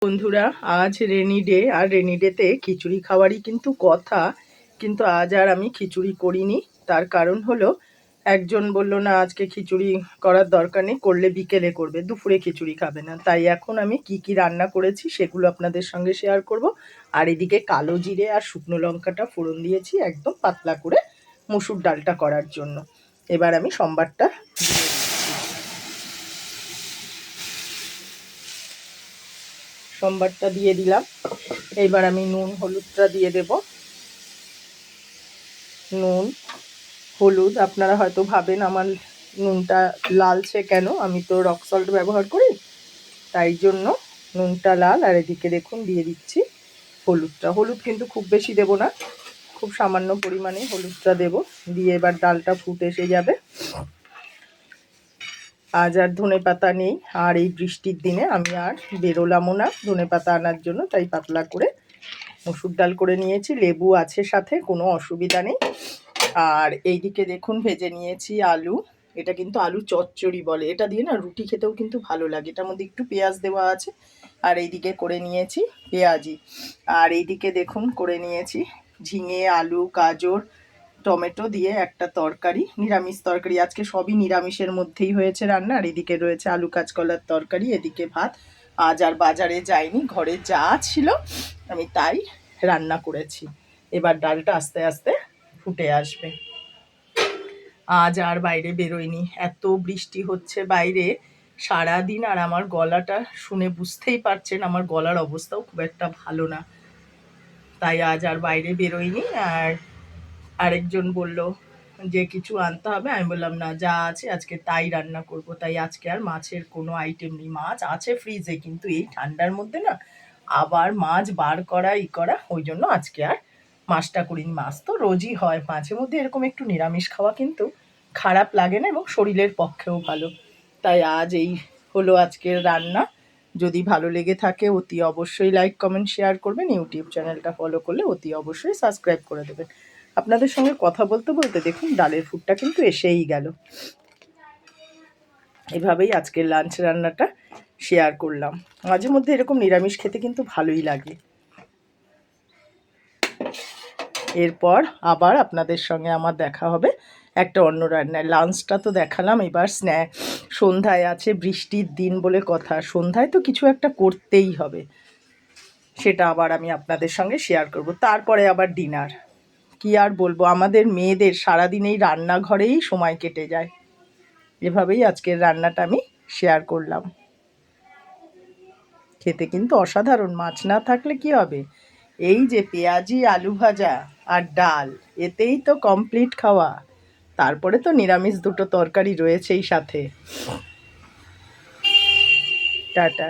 বন্ধুরা, আজ rainy day, আর rainy ডেতে খিচুড়ি খাওয়ারই কিন্তু কথা, কিন্তু আজ আর আমি খিচুড়ি করিনি। তার কারণ হলো, একজন বলল না আজকে খিচুড়ি করার দরকার নেই, করলে বিকেলে করবে, দুপুরে খিচুড়ি খাবে না। তাই এখন আমি কি কি রান্না করেছি সেগুলো আপনাদের সঙ্গে শেয়ার করব। আর এদিকে কালো জিরে আর শুকনো লঙ্কাটা ফোড়ন দিয়েছি একদম পাতলা করে মসুর ডালটা করার জন্য। এবার আমি সম্বারটা দিয়ে দিলাম। এইবার আমি নুন হলুদটা দিয়ে দেব। নুন হলুদ, আপনারা হয়তো ভাবেন আমার নুনটা লালছে কেন, আমি তো রক সল্ট ব্যবহার করি, তাই জন্য নুনটা লাল। আর এদিকে দেখুন দিয়ে দিচ্ছি হলুদটা। হলুদ কিন্তু খুব বেশি দেব না, খুব সামান্য পরিমাণে হলুদটা দেব। দিয়ে এবার ডালটা ফুটে এসে যাবে। আজ আর ধনেপাতা নেই, আর এই বৃষ্টির দিনে আমি আর বেরোলামও না ধনেপাতা আনার জন্য, তাই পাতলা করে মসুর ডাল করে নিয়েছি। লেবু আছে সাথে, কোনো অসুবিধা নেই। আর এইদিকে দেখুন ভেজে নিয়েছি আলু। এটা কিন্তু আলু চচ্চড়ি বলে, এটা দিয়ে না রুটি খেতেও কিন্তু ভালো লাগে। এটার মধ্যে একটু পেঁয়াজ দেওয়া আছে। আর এইদিকে করে নিয়েছি পেঁয়াজি। আর এইদিকে দেখুন করে নিয়েছি ঝিঙে, আলু, গাজর, টমেটো দিয়ে একটা তরকারি, নিরামিষ তরকারি। আজকে সবই নিরামিষের মধ্যেই হয়েছে রান্না। আর এদিকে রয়েছে আলু কাঁচকলার তরকারি, এদিকে ভাত। আজ আর বাজারে যাইনি, ঘরে যা ছিল আমি তাই রান্না করেছি। এবার ডালটা আস্তে আস্তে ফুটে আসবে। আজ আর বাইরে বেরোয়নি, এত বৃষ্টি হচ্ছে বাইরে সারাদিন। আর আমার গলাটা শুনে বুঝতেই পারছেন আমার গলার অবস্থাও খুব একটা ভালো না, তাই আজ আর বাইরে বেরোয়নি। আর আরেকজন বলল যে কিছু আনতে হবে, আমি বললাম না, যা আছে আজকে তাই রান্না করব। তাই আজকে আর মাছের কোনো আইটেম নেই। মাছ আছে ফ্রিজে, কিন্তু এই ঠান্ডার মধ্যে না আবার মাছ বার করা করা, ওই জন্য আজকে আর মাছটা করিনি। মাছ তো রোজই হয়, মাঝে মধ্যে এরকম একটু নিরামিষ খাওয়া কিন্তু খারাপ লাগে না এবং শরীরের পক্ষেও ভালো। তাই আজ এই হলো আজকের রান্না। যদি ভালো লেগে থাকে অতি অবশ্যই লাইক কমেন্ট শেয়ার করবেন। ইউটিউব চ্যানেলটা ফলো করলে অতি অবশ্যই সাবস্ক্রাইব করে দেবেন। আপনাদের সঙ্গে কথা বলতে বলতে দেখুন ডালের ফুটটা কিন্তু এসেই গেল। এভাবেই আজকের লাঞ্চ রান্নাটা শেয়ার করলাম। মাঝে মধ্যে এরকম নিরামিষ খেতে কিন্তু ভালোই লাগে। এরপর আবার আপনাদের সঙ্গে আমার দেখা হবে একটা অন্য রান্নায়। লাঞ্চটা তো দেখালাম, এবার সন্ধ্যায় আছে, বৃষ্টির দিন বলে কথা, সন্ধ্যায় তো কিছু একটা করতেই হবে, সেটা আবার আমি আপনাদের সঙ্গে শেয়ার করব। তারপরে আবার ডিনার। কি আর বলবো, আমাদের মেয়েদের সারাদিন এই রান্নাঘরেই সময় কেটে যায়। এভাবেই আজকের রান্নাটা আমি শেয়ার করলাম। খেতে কিন্তু অসাধারণ, মাছ না থাকলে কি হবে, এই যে পেঁয়াজি আলু ভাজা আর ডাল, এতেই তো কমপ্লিট খাওয়া। তারপরে তো নিরামিষ দুটো তরকারি রয়েছেই সাথে। টাটা।